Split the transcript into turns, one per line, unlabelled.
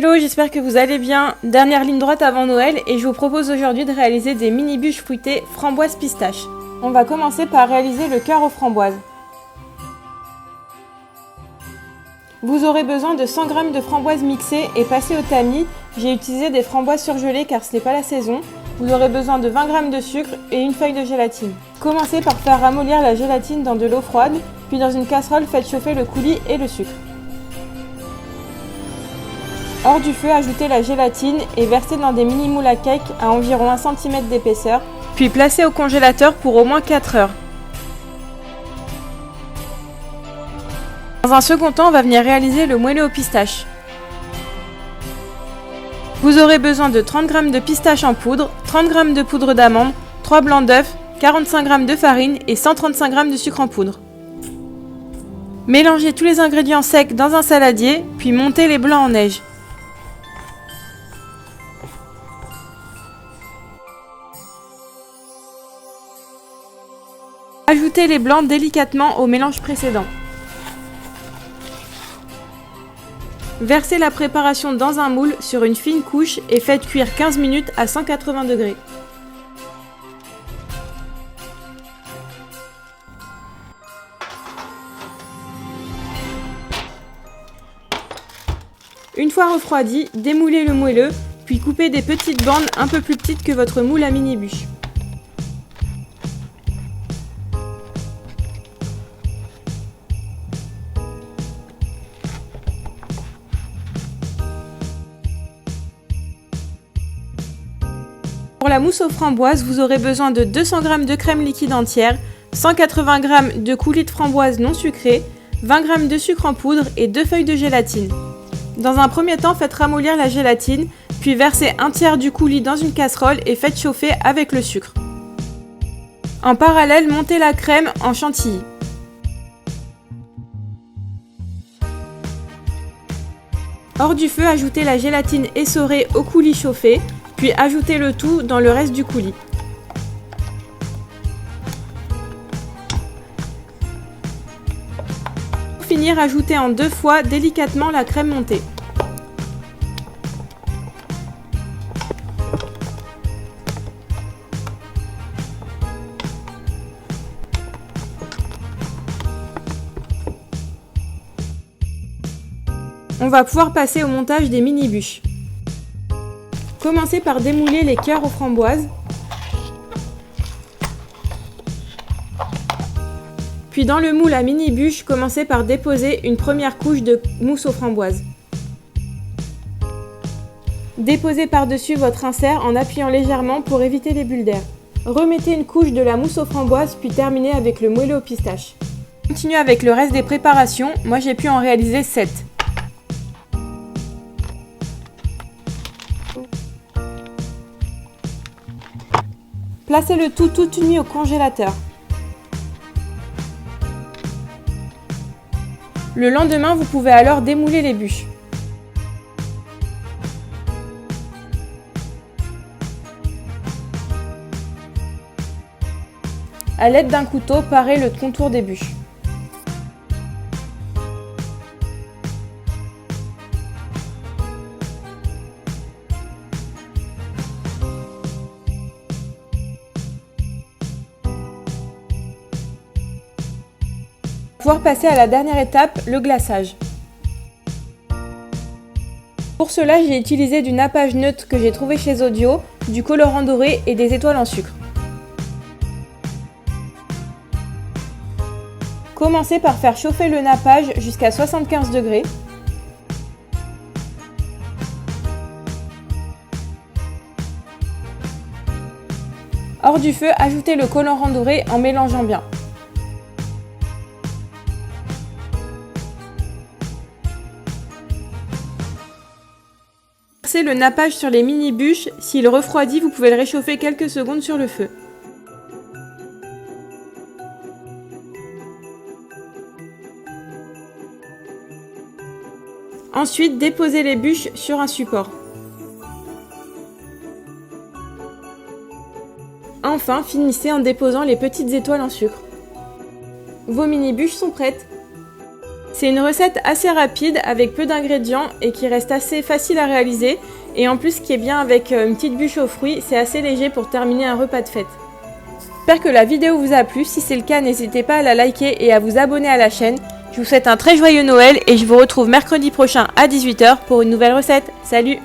Hello, j'espère que vous allez bien. Dernière ligne droite avant Noël et je vous propose aujourd'hui de réaliser des mini bûches fruitées framboise pistache. On va commencer par réaliser le cœur aux framboises. Vous aurez besoin de 100 g de framboises mixées et passées au tamis. J'ai utilisé des framboises surgelées car ce n'est pas la saison. Vous aurez besoin de 20 g de sucre et une feuille de gélatine. Commencez par faire ramollir la gélatine dans de l'eau froide, puis dans une casserole faites chauffer le coulis et le sucre. Hors du feu, ajoutez la gélatine et versez dans des mini moules à cake à environ 1 cm d'épaisseur, puis placez au congélateur pour au moins 4 heures. Dans un second temps, on va venir réaliser le moelleux aux pistaches. Vous aurez besoin de 30 g de pistaches en poudre, 30 g de poudre d'amande, 3 blancs d'œufs, 45 g de farine et 135 g de sucre en poudre. Mélangez tous les ingrédients secs dans un saladier, puis montez les blancs en neige. Ajoutez les blancs délicatement au mélange précédent. Versez la préparation dans un moule sur une fine couche et faites cuire 15 minutes à 180 degrés. Une fois refroidi, démoulez le moelleux, puis coupez des petites bandes un peu plus petites que votre moule à mini bûches. Pour la mousse aux framboises, vous aurez besoin de 200 g de crème liquide entière, 180 g de coulis de framboise non sucré, 20 g de sucre en poudre et 2 feuilles de gélatine. Dans un premier temps, faites ramollir la gélatine, puis versez un tiers du coulis dans une casserole et faites chauffer avec le sucre. En parallèle, montez la crème en chantilly. Hors du feu, ajoutez la gélatine essorée au coulis chauffé, puis ajoutez le tout dans le reste du coulis. Pour finir, ajoutez en 2 fois délicatement la crème montée. On va pouvoir passer au montage des mini bûches. Commencez par démouler les cœurs aux framboises, puis dans le moule à mini bûches, commencez par déposer une première couche de mousse aux framboises. Déposez par-dessus votre insert en appuyant légèrement pour éviter les bulles d'air. Remettez une couche de la mousse aux framboises, puis terminez avec le moelleux aux pistaches. Continuez avec le reste des préparations, moi j'ai pu en réaliser 7. Placez le tout toute une nuit au congélateur. Le lendemain, vous pouvez alors démouler les bûches. À l'aide d'un couteau, parez le contour des bûches. Pouvoir passer à la dernière étape, le glaçage. Pour cela, j'ai utilisé du nappage neutre que j'ai trouvé chez Audio, du colorant doré et des étoiles en sucre. Commencez par faire chauffer le nappage jusqu'à 75 degrés. Hors du feu, ajoutez le colorant doré en mélangeant bien. Versez le nappage sur les mini bûches, s'il refroidit, vous pouvez le réchauffer quelques secondes sur le feu. Ensuite, déposez les bûches sur un support. Enfin, finissez en déposant les petites étoiles en sucre. Vos mini bûches sont prêtes. C'est une recette assez rapide avec peu d'ingrédients et qui reste assez facile à réaliser. Et en plus, ce qui est bien avec une petite bûche aux fruits, c'est assez léger pour terminer un repas de fête. J'espère que la vidéo vous a plu. Si c'est le cas, n'hésitez pas à la liker et à vous abonner à la chaîne. Je vous souhaite un très joyeux Noël et je vous retrouve mercredi prochain à 18 h pour une nouvelle recette. Salut!